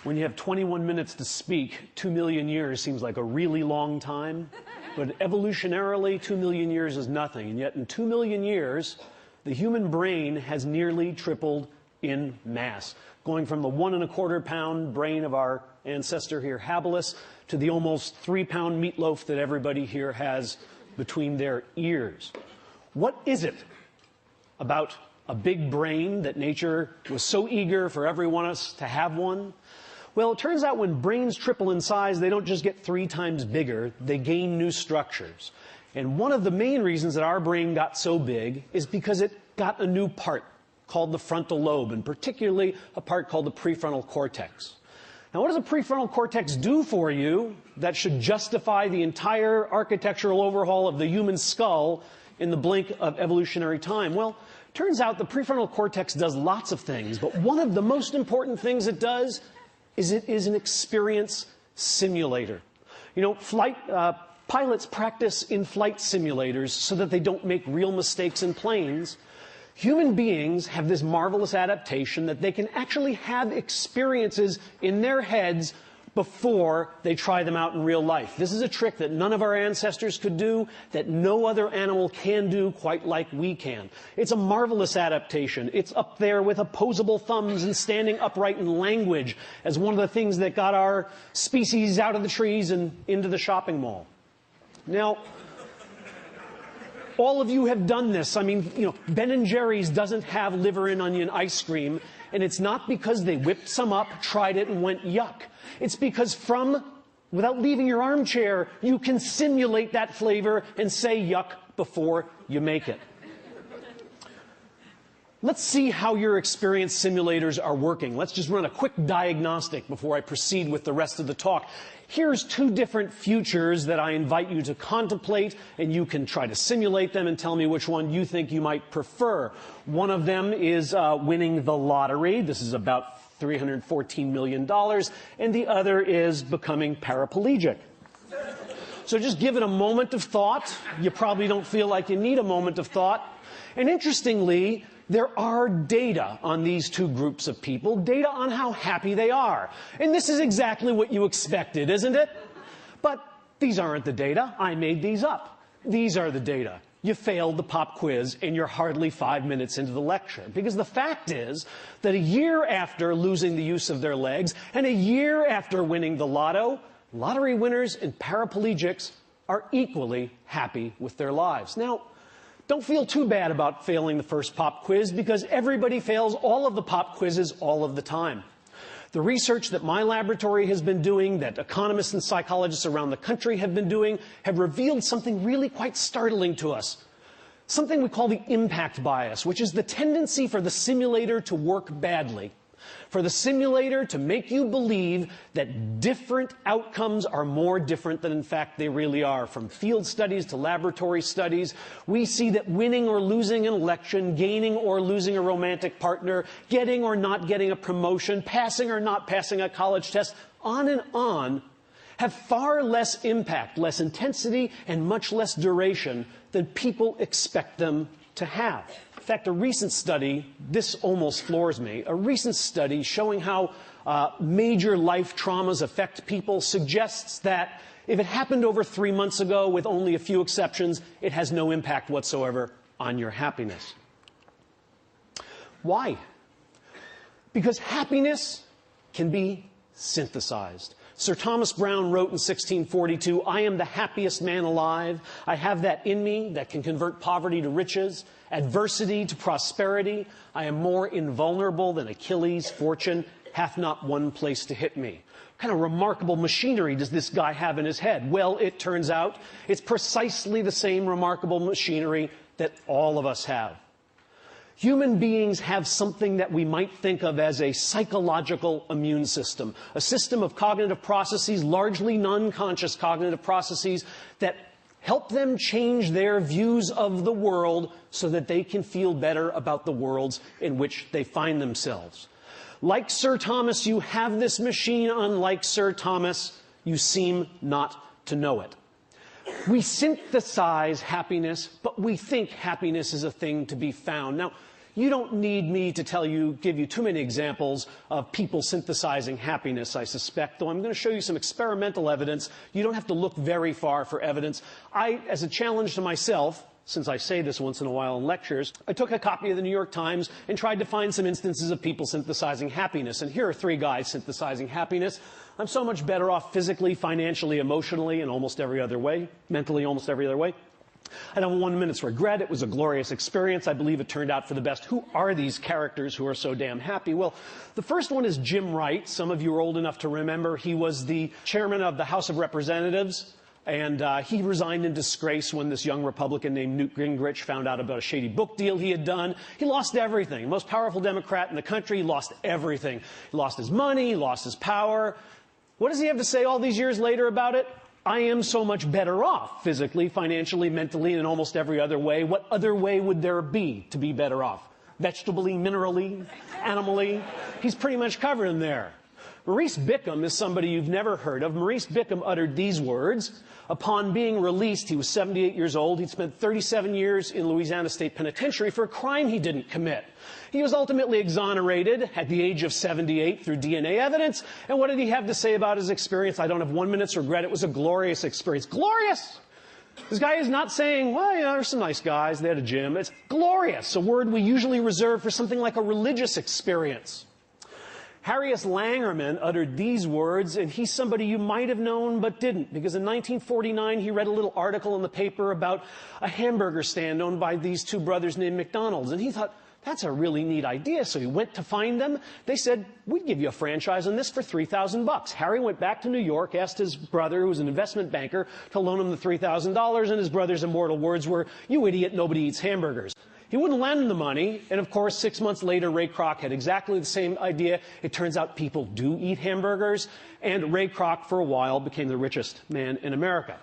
When you have 21 minutes to speak, 2 million years seems like a really long time. But evolutionarily, 2 million years is nothing. And yet in 2 million years, the human brain has nearly tripled in mass, going from the 1¼ pound brain of our ancestor here, habilis, to the almost 3-pound meatloaf that everybody here has between their ears. What is it about a big brain that nature was so eager for every one of us to have one? Well, it turns out when brains triple in size, they don't just get 3 times bigger, they gain new structures. And one of the main reasons that our brain got so big is because it got a new part called the frontal lobe, and particularly a part called the prefrontal cortex. Now, what does a prefrontal cortex do for you that should justify the entire architectural overhaul of the human skull in the blink of evolutionary time? Well, turns out the prefrontal cortex does lots of things, but one of the most important things it does is it is an experience simulator. You know, pilots practice in flight simulators so that they don't make real mistakes in planes. Human beings have this marvelous adaptation that they can actually have experiences in their heads before they try them out in real life. This is a trick that none of our ancestors could do, that no other animal can do quite like we can. It's a marvelous adaptation. It's up there with opposable thumbs and standing upright in language as one of the things that got our species out of the trees and into the shopping mall. Now, all of you have done this. I mean, you know, Ben & Jerry's doesn't have liver and onion ice cream, and it's not because they whipped some up, tried it, and went yuck. It's because without leaving your armchair, you can simulate that flavor and say yuck before you make it. Let's see how your experience simulators are working. Let's just run a quick diagnostic before I proceed with the rest of the talk. Here's 2 different futures that I invite you to contemplate, and you can try to simulate them and tell me which one you think you might prefer. One of them is winning the lottery. This is about $314 million, and the other is becoming paraplegic. So just give it a moment of thought. You probably don't feel like you need a moment of thought. And interestingly, there are data on these 2 groups of people, data on how happy they are. And this is exactly what you expected, isn't it? But these aren't the data. I made these up. These are the data. You failed the pop quiz and you're hardly 5 minutes into the lecture. Because the fact is that a year after losing the use of their legs and a year after winning the lotto, lottery winners and paraplegics are equally happy with their lives. Now, don't feel too bad about failing the first pop quiz, because everybody fails all of the pop quizzes all of the time. The research that my laboratory has been doing, that economists and psychologists around the country have been doing, have revealed something really quite startling to us. Something we call the impact bias, which is the tendency for the simulator to work badly. For the simulator to make you believe that different outcomes are more different than in fact they really are. From field studies to laboratory studies, we see that winning or losing an election, gaining or losing a romantic partner, getting or not getting a promotion, passing or not passing a college test, on and on, have far less impact, less intensity, and much less duration than people expect them to have. In fact, a recent study, this almost floors me, a recent study showing how major life traumas affect people suggests that if it happened over 3 months ago, with only a few exceptions, it has no impact whatsoever on your happiness. Why? Because happiness can be synthesized. Sir Thomas Browne wrote in 1642, "I am the happiest man alive. I have that in me that can convert poverty to riches, adversity to prosperity. I am more invulnerable than Achilles. Fortune hath not one place to hit me." What kind of remarkable machinery does this guy have in his head? Well, it turns out it's precisely the same remarkable machinery that all of us have. Human beings have something that we might think of as a psychological immune system, a system of cognitive processes, largely non-conscious cognitive processes, that help them change their views of the world so that they can feel better about the worlds in which they find themselves. Like Sir Thomas, you have this machine. Unlike Sir Thomas, you seem not to know it. We synthesize happiness, but we think happiness is a thing to be found. Now, you don't need me to give you too many examples of people synthesizing happiness, I suspect, though I'm going to show you some experimental evidence. You don't have to look very far for evidence. As a challenge to myself, since I say this once in a while in lectures, I took a copy of the New York Times and tried to find some instances of people synthesizing happiness. And here are 3 guys synthesizing happiness. I'm so much better off physically, financially, emotionally, and almost every other way, mentally, almost every other way. I don't have 1 minute's regret. It was a glorious experience. I believe it turned out for the best. Who are these characters who are so damn happy? Well, the first one is Jim Wright. Some of you are old enough to remember. He was the chairman of the House of Representatives. And he resigned in disgrace when this young Republican named Newt Gingrich found out about a shady book deal he had done. He lost everything. The most powerful Democrat in the country, he lost everything. He lost his money, he lost his power. What does he have to say all these years later about it? I am so much better off, physically, financially, mentally, and in almost every other way. What other way would there be to be better off? Vegetably, minerally, animally? He's pretty much covered in there. Maurice Bickham is somebody you've never heard of. Maurice Bickham uttered these words. Upon being released, he was 78 years old. He'd spent 37 years in Louisiana State Penitentiary for a crime he didn't commit. He was ultimately exonerated at the age of 78 through DNA evidence. And what did he have to say about his experience? I don't have 1 minute's regret. It was a glorious experience. Glorious! This guy is not saying, well, yeah, there's some nice guys. They had a gym. It's glorious, a word we usually reserve for something like a religious experience. Harriet Langerman uttered these words, and he's somebody you might have known but didn't, because in 1949 he read a little article in the paper about a hamburger stand owned by these 2 brothers named McDonald's, and he thought, that's a really neat idea. So he went to find them. They said, we'd give you a franchise on this for $3,000. Harry went back to New York, asked his brother, who was an investment banker, to loan him the $3,000, and his brother's immortal words were, you idiot, nobody eats hamburgers. He wouldn't lend him the money, and of course, 6 months later, Ray Kroc had exactly the same idea. It turns out people do eat hamburgers, and Ray Kroc, for a while, became the richest man in America.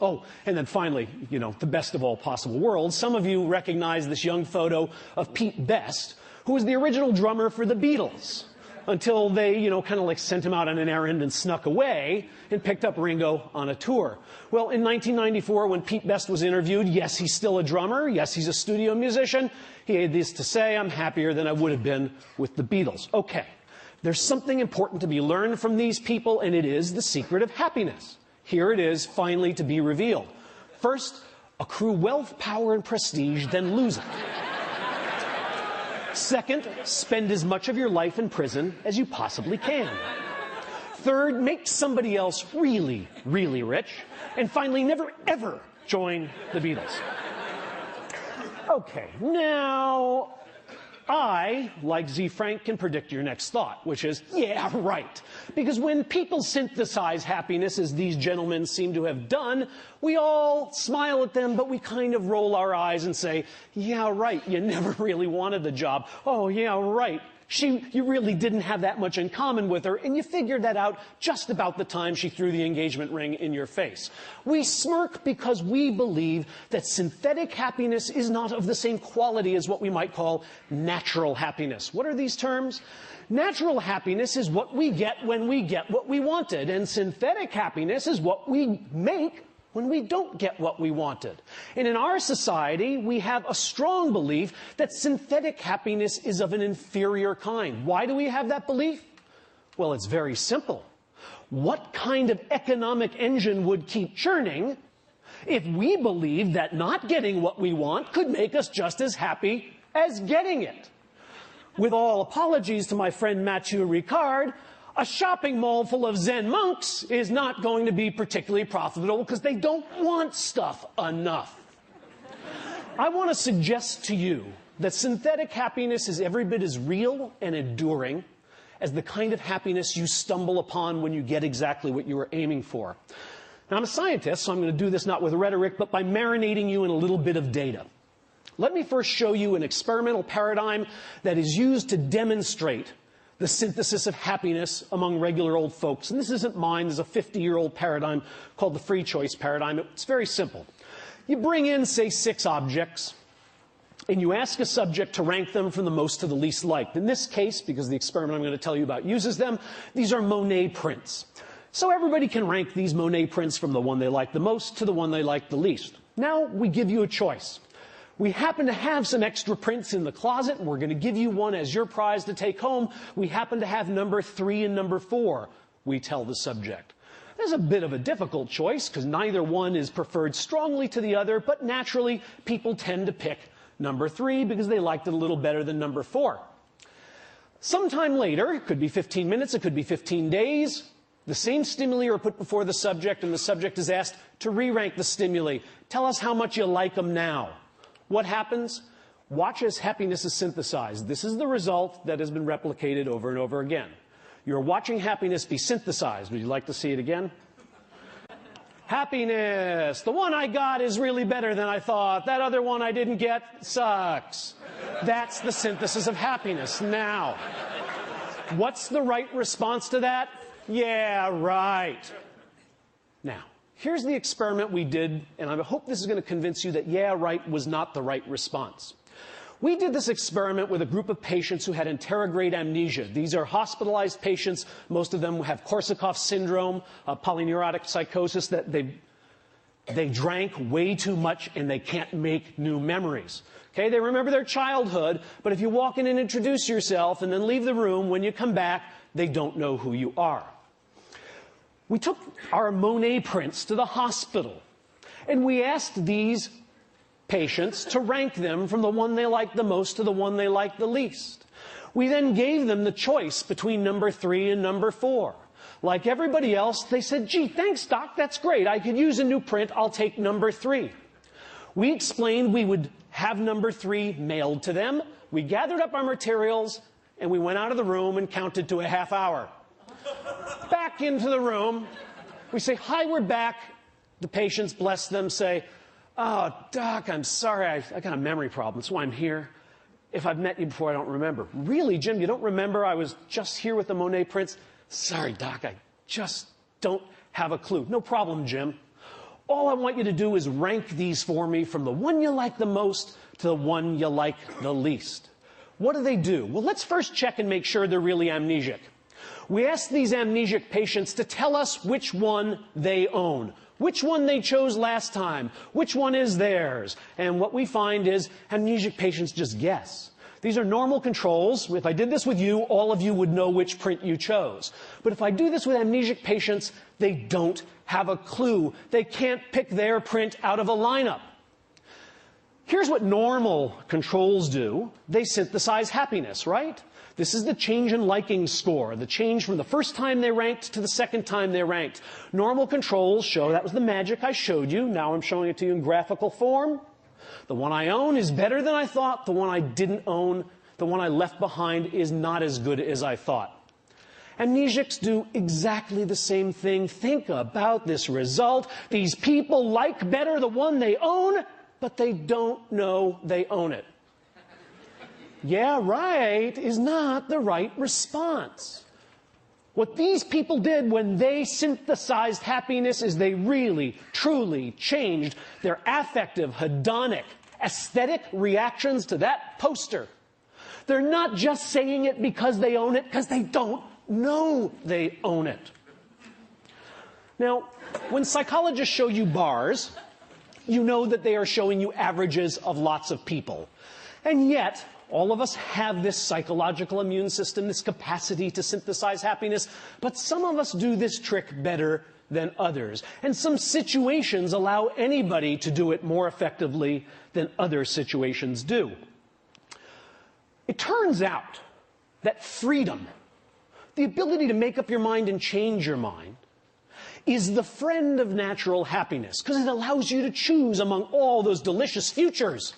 Oh, and then finally, you know, the best of all possible worlds. Some of you recognize this young photo of Pete Best, who was the original drummer for the Beatles, until they, you know, kind of like sent him out on an errand and snuck away and picked up Ringo on a tour. Well, in 1994, when Pete Best was interviewed, yes, he's still a drummer. Yes, he's a studio musician. He had this to say, I'm happier than I would have been with the Beatles. Okay, there's something important to be learned from these people, and it is the secret of happiness. Here it is, finally, to be revealed. First, accrue wealth, power, and prestige, then lose it. Second, spend as much of your life in prison as you possibly can. Third, make somebody else really, really rich. And finally, never, ever join the Beatles. Okay, now, I, like Z. Frank, can predict your next thought, which is, yeah, right. Because when people synthesize happiness, as these gentlemen seem to have done, we all smile at them, but we kind of roll our eyes and say, yeah, right, you never really wanted the job. Oh, yeah, right. You really didn't have that much in common with her, and you figured that out just about the time she threw the engagement ring in your face. We smirk because we believe that synthetic happiness is not of the same quality as what we might call natural happiness. What are these terms? Natural happiness is what we get when we get what we wanted, and synthetic happiness is what we make when we don't get what we wanted. And in our society, we have a strong belief that synthetic happiness is of an inferior kind. Why do we have that belief? Well, it's very simple. What kind of economic engine would keep churning if we believed that not getting what we want could make us just as happy as getting it? With all apologies to my friend Mathieu Ricard, a shopping mall full of Zen monks is not going to be particularly profitable because they don't want stuff enough. I want to suggest to you that synthetic happiness is every bit as real and enduring as the kind of happiness you stumble upon when you get exactly what you were aiming for. Now, I'm a scientist, so I'm going to do this not with rhetoric, but by marinating you in a little bit of data. Let me first show you an experimental paradigm that is used to demonstrate the synthesis of happiness among regular old folks. And this isn't mine. There's a 50-year-old paradigm called the free choice paradigm. It's very simple. You bring in, say, 6 objects. and you ask a subject to rank them from the most to the least liked. In this case, because the experiment I'm going to tell you about uses them, these are Monet prints. So everybody can rank these Monet prints from the one they like the most to the one they like the least. Now we give you a choice. We happen to have some extra prints in the closet, and we're going to give you one as your prize to take home. We happen to have number 3 and number 4, we tell the subject. There's a bit of a difficult choice, because neither one is preferred strongly to the other, but naturally, people tend to pick number 3 because they liked it a little better than number 4. Sometime later, it could be 15 minutes, it could be 15 days, the same stimuli are put before the subject, and the subject is asked to re-rank the stimuli. Tell us how much you like them now. What happens? Watch as happiness is synthesized. This is the result that has been replicated over and over again. You're watching happiness be synthesized. Would you like to see it again? Happiness. The one I got is really better than I thought. That other one I didn't get sucks. That's the synthesis of happiness. Now, what's the right response to that? Yeah, right. Now, here's the experiment we did, and I hope this is going to convince you that yeah, right was not the right response. We did this experiment with a group of patients who had anterograde amnesia. These are hospitalized patients. Most of them have Korsakoff syndrome, polyneurotic psychosis, that they drank way too much and they can't make new memories. Okay, they remember their childhood, but if you walk in and introduce yourself and then leave the room, when you come back, they don't know who you are. We took our Monet prints to the hospital, and we asked these patients to rank them from the one they liked the most to the one they liked the least. We then gave them the choice between number 3 and number 4. Like everybody else, they said, gee, thanks, doc, that's great. I could use a new print. I'll take number 3. We explained we would have number 3 mailed to them. We gathered up our materials, and we went out of the room and counted to a half hour. Back into the room. We say, hi, we're back. The patients, bless them, say, oh, doc, I'm sorry, I got a memory problem. That's why I'm here. If I've met you before, I don't remember. Really, Jim, you don't remember? I was just here with the Monet prints. Sorry, doc, I just don't have a clue. No problem, Jim. All I want you to do is rank these for me from the one you like the most to the one you like the least. What do? Well, let's first check and make sure they're really amnesic. We asked these amnesic patients to tell us which one they own. Which one they chose last time, which one is theirs. And what we find is amnesic patients just guess. These are normal controls. If I did this with you, all of you would know which print you chose. But if I do this with amnesic patients, they don't have a clue. They can't pick their print out of a lineup. Here's what normal controls do. They synthesize happiness, right? This is the change in liking score, the change from the first time they ranked to the second time they ranked. Normal controls show, that was the magic I showed you. Now I'm showing it to you in graphical form. The one I own is better than I thought. The one I didn't own, the one I left behind, is not as good as I thought. Amnesics do exactly the same thing. Think about this result. These people like better the one they own, but they don't know they own it. Yeah, right is not the right response. What these people did when they synthesized happiness is they really, truly changed their affective, hedonic, aesthetic reactions to that poster. They're not just saying it because they own it, because they don't know they own it. Now, when psychologists show you bars, you know that they are showing you averages of lots of people. And yet, all of us have this psychological immune system, this capacity to synthesize happiness, but some of us do this trick better than others. And some situations allow anybody to do it more effectively than other situations do. It turns out that freedom, the ability to make up your mind and change your mind, is the friend of natural happiness, because it allows you to choose among all those delicious futures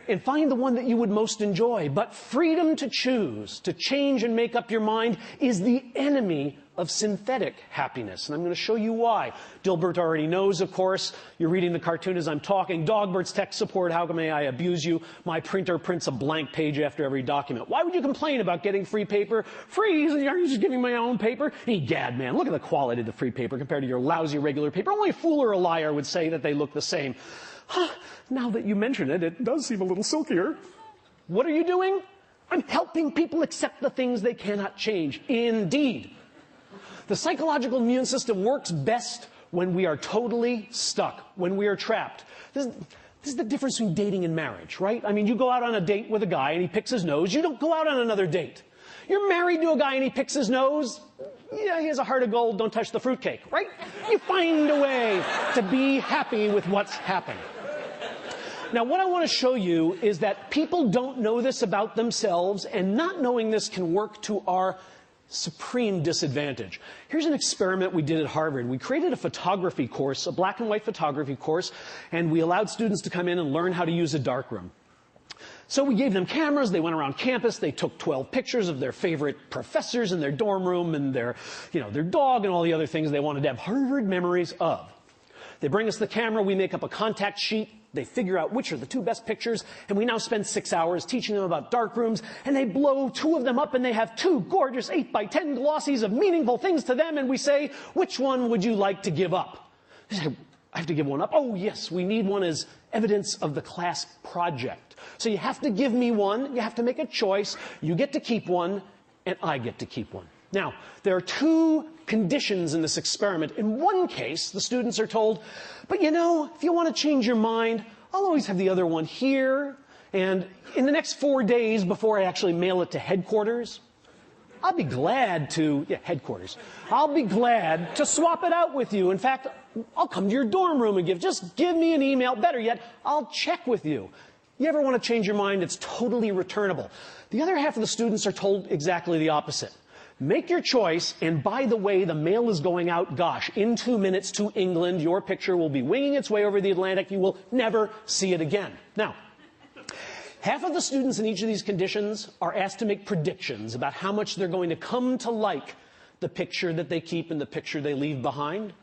and find the one that you would most enjoy. But freedom to choose, to change and make up your mind, is the enemy of synthetic happiness. And I'm going to show you why. Gilbert already knows, of course. You're reading the cartoon as I'm talking. Dogbert's tech support, how may I abuse you? My printer prints a blank page after every document. Why would you complain about getting free paper? Free? Are you just giving me my own paper? Egad, man, look at the quality of the free paper compared to your lousy regular paper. Only a fool or a liar would say that they look the same. Now that you mention it, it does seem a little silkier. What are you doing? I'm helping people accept the things they cannot change. Indeed. The psychological immune system works best when we are totally stuck, when we are trapped. This is the difference between dating and marriage, right? I mean, you go out on a date with a guy and he picks his nose. You don't go out on another date. You're married to a guy and he picks his nose. Yeah, he has a heart of gold. Don't touch the fruitcake, right? You find a way to be happy with what's happened. Now, what I want to show you is that people don't know this about themselves, and not knowing this can work to our supreme disadvantage. Here's an experiment we did at Harvard. We created a photography course, a black and white photography course, and we allowed students to come in and learn how to use a darkroom. So we gave them cameras, they went around campus, they took 12 pictures of their favorite professors in their dorm room and their dog and all the other things they wanted to have Harvard memories of. They bring us the camera, we make up a contact sheet, they figure out which are the 2 best pictures, and we now spend 6 hours teaching them about darkrooms, and they blow 2 of them up, and they have 2 gorgeous 8x10 glossies of meaningful things to them, and we say, which one would you like to give up? They say, I have to give one up. Oh, yes, we need one as evidence of the class project. So you have to give me one, you have to make a choice, you get to keep one, and I get to keep one. Now, there are 2 conditions in this experiment. In one case, the students are told, but you know, if you want to change your mind, I'll always have the other one here, and in the next 4 days before I actually mail it to headquarters, I'll be glad to, headquarters, I'll be glad to swap it out with you. In fact, I'll come to your dorm room and just give me an email. Better yet, I'll check with you. You ever want to change your mind, it's totally returnable. The other half of the students are told exactly the opposite. Make your choice, and by the way, the mail is going out, gosh, in 2 minutes to England. Your picture will be winging its way over the Atlantic. You will never see it again. Now, half of the students in each of these conditions are asked to make predictions about how much they're going to come to like the picture that they keep and the picture they leave behind.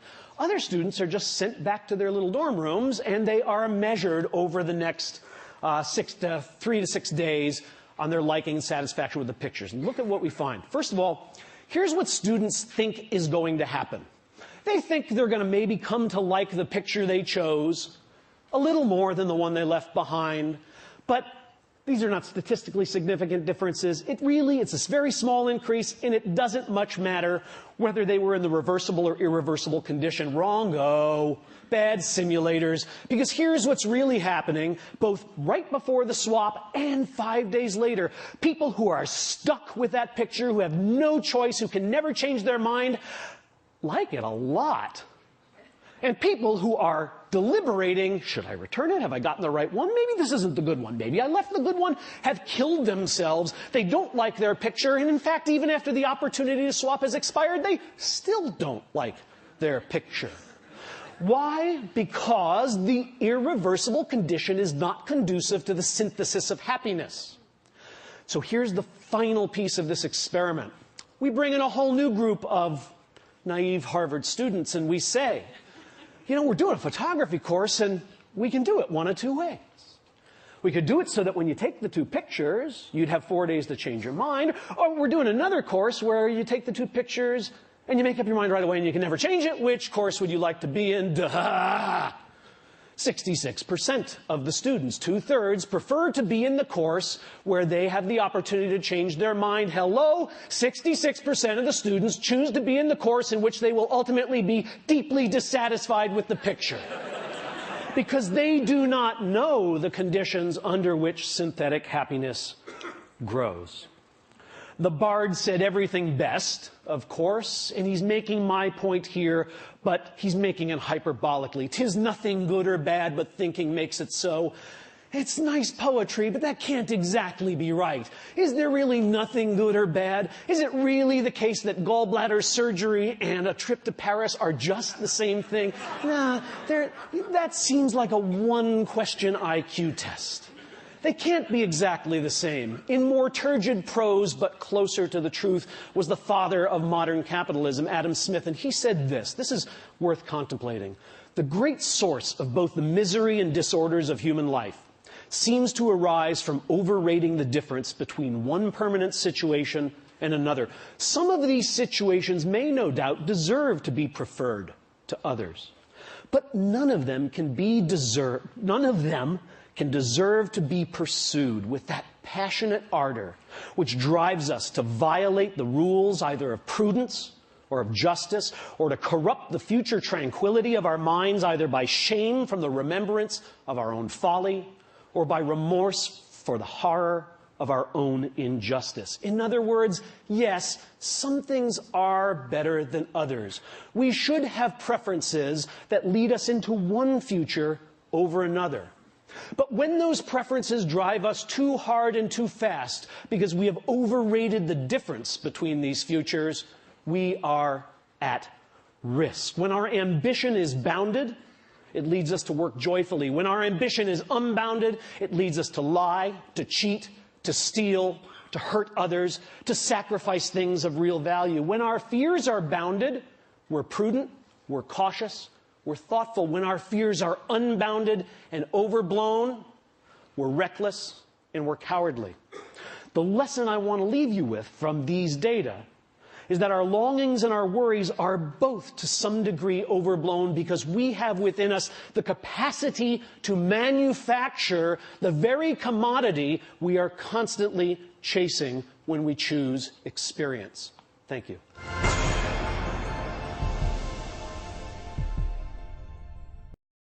Other students are just sent back to their little dorm rooms, and they are measured over the next 3 to 6 days on their liking and satisfaction with the pictures. And look at what we find. First of all, here's what students think is going to happen. They think they're going to maybe come to like the picture they chose a little more than the one they left behind. But these are not statistically significant differences. It's a very small increase, and it doesn't much matter whether they were in the reversible or irreversible condition. Wrong-o. Bad simulators. Because here's what's really happening, both right before the swap and 5 days later. People who are stuck with that picture, who have no choice, who can never change their mind, like it a lot. And people who are deliberating, should I return it? Have I gotten the right one? Maybe this isn't the good one. Maybe I left the good one, have killed themselves. They don't like their picture. And in fact, even after the opportunity to swap has expired, they still don't like their picture. Why? Because the irreversible condition is not conducive to the synthesis of happiness. So here's the final piece of this experiment. We bring in a whole new group of naive Harvard students, and we say, we're doing a photography course, and we can do it one of 2 ways. We could do it so that when you take the 2 pictures, you'd have 4 days to change your mind, or we're doing another course where you take the 2 pictures and you make up your mind right away and you can never change it. Which course would you like to be in? Duh! 66% of the students, 2/3, prefer to be in the course where they have the opportunity to change their mind. Hello? 66% of the students choose to be in the course in which they will ultimately be deeply dissatisfied with the picture. Because they do not know the conditions under which synthetic happiness grows. The bard said everything best, of course, and he's making my point here, but he's making it hyperbolically. 'Tis nothing good or bad, but thinking makes it so. It's nice poetry, but that can't exactly be right. Is there really nothing good or bad? Is it really the case that gallbladder surgery and a trip to Paris are just the same thing? Nah, that seems like a one-question IQ test. They can't be exactly the same. In more turgid prose, but closer to the truth, was the father of modern capitalism, Adam Smith, and he said this. This is worth contemplating. The great source of both the misery and disorders of human life seems to arise from overrating the difference between one permanent situation and another. Some of these situations may no doubt deserve to be preferred to others. But none of them can deserve to be pursued with that passionate ardor which drives us to violate the rules either of prudence or of justice, or to corrupt the future tranquility of our minds either by shame from the remembrance of our own folly or by remorse for the horror of our own injustice. In other words, yes, some things are better than others. We should have preferences that lead us into one future over another. But when those preferences drive us too hard and too fast because we have overrated the difference between these futures, we are at risk. When our ambition is bounded, it leads us to work joyfully. When our ambition is unbounded, it leads us to lie, to cheat, to steal, to hurt others, to sacrifice things of real value. When our fears are bounded, we're prudent, we're cautious, we're thoughtful. When our fears are unbounded and overblown, we're reckless and we're cowardly. The lesson I want to leave you with from these data is that our longings and our worries are both to some degree overblown because we have within us the capacity to manufacture the very commodity we are constantly chasing when we choose experience. Thank you.